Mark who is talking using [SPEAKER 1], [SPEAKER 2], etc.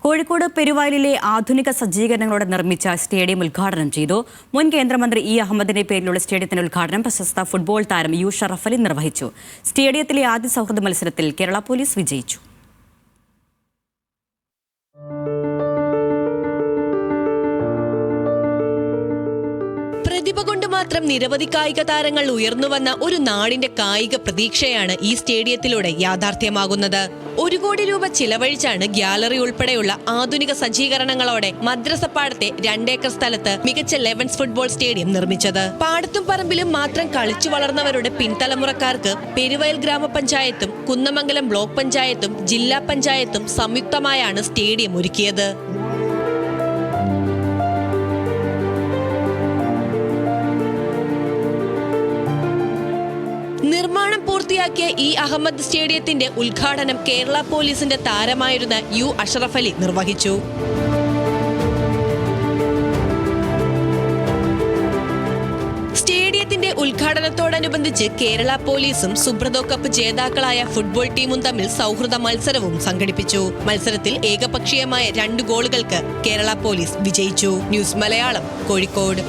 [SPEAKER 1] കോഴിക്കോട് പെരുവായിലിലെ ആധുനിക സജ്ജീകരണങ്ങളോടെ നിർമ്മിച്ച സ്റ്റേഡിയം ഉദ്ഘാടനം ചെയ്തു. മുൻ കേന്ദ്രമന്ത്രി ഇ അഹമ്മദിന്റെ പേരിലുള്ള സ്റ്റേഡിയത്തിന്റെ ഉദ്ഘാടനം പ്രശസ്ത ഫുട്ബോൾ താരം യു ഷറഫ് അലി നിർവഹിച്ചു. സ്റ്റേഡിയത്തിലെ ആദ്യ സൗഹൃദ മത്സരത്തിൽ കേരള പോലീസ് വിജയിച്ചു.
[SPEAKER 2] പ്രതിഭ കൊണ്ട് മാത്രം നിരവധി കായിക താരങ്ങൾ ഉയർന്നുവന്ന ഒരു നാടിന്റെ കായിക പ്രതീക്ഷയാണ് ഈ സ്റ്റേഡിയത്തിലൂടെ യാഥാർത്ഥ്യമാകുന്നത്. 1 കോടി രൂപ ചിലവഴിച്ചാണ് ഗ്യാലറി ഉൾപ്പെടെയുള്ള ആധുനിക സജ്ജീകരണങ്ങളോടെ മദ്രസപ്പാടത്തെ 2 ഏക്കർ സ്ഥലത്ത് മികച്ച 11 ഫുട്ബോൾ സ്റ്റേഡിയം നിർമ്മിച്ചത്. പാടത്തും പറമ്പിലും മാത്രം കളിച്ചു വളർന്നവരുടെ പിൻതലമുറക്കാർക്ക് പെരുവയൽ ഗ്രാമപഞ്ചായത്തും കുന്നമംഗലം ബ്ലോക്ക് പഞ്ചായത്തും ജില്ലാ പഞ്ചായത്തും സംയുക്തമായാണ് സ്റ്റേഡിയം ഒരുക്കിയത്. നിർമ്മാണം പൂർത്തിയാക്കിയ ഇ അഹമ്മദ് സ്റ്റേഡിയത്തിന്റെ ഉദ്ഘാടനം കേരള പോലീസിന്റെ താരമായിരുന്ന യു അഷ്റഫ് അലി നിർവഹിച്ചു. സ്റ്റേഡിയത്തിന്റെ ഉദ്ഘാടനത്തോടനുബന്ധിച്ച് കേരള പോലീസും സുബ്രതോ കപ്പ് ജേതാക്കളായ ഫുട്ബോൾ ടീമും തമ്മിൽ സൗഹൃദ മത്സരവും സംഘടിപ്പിച്ചു. മത്സരത്തിൽ ഏകപക്ഷീയമായ 2 ഗോളുകൾക്ക് കേരള പോലീസ് വിജയിച്ചു. ന്യൂസ് മലയാളം, കോഴിക്കോട്.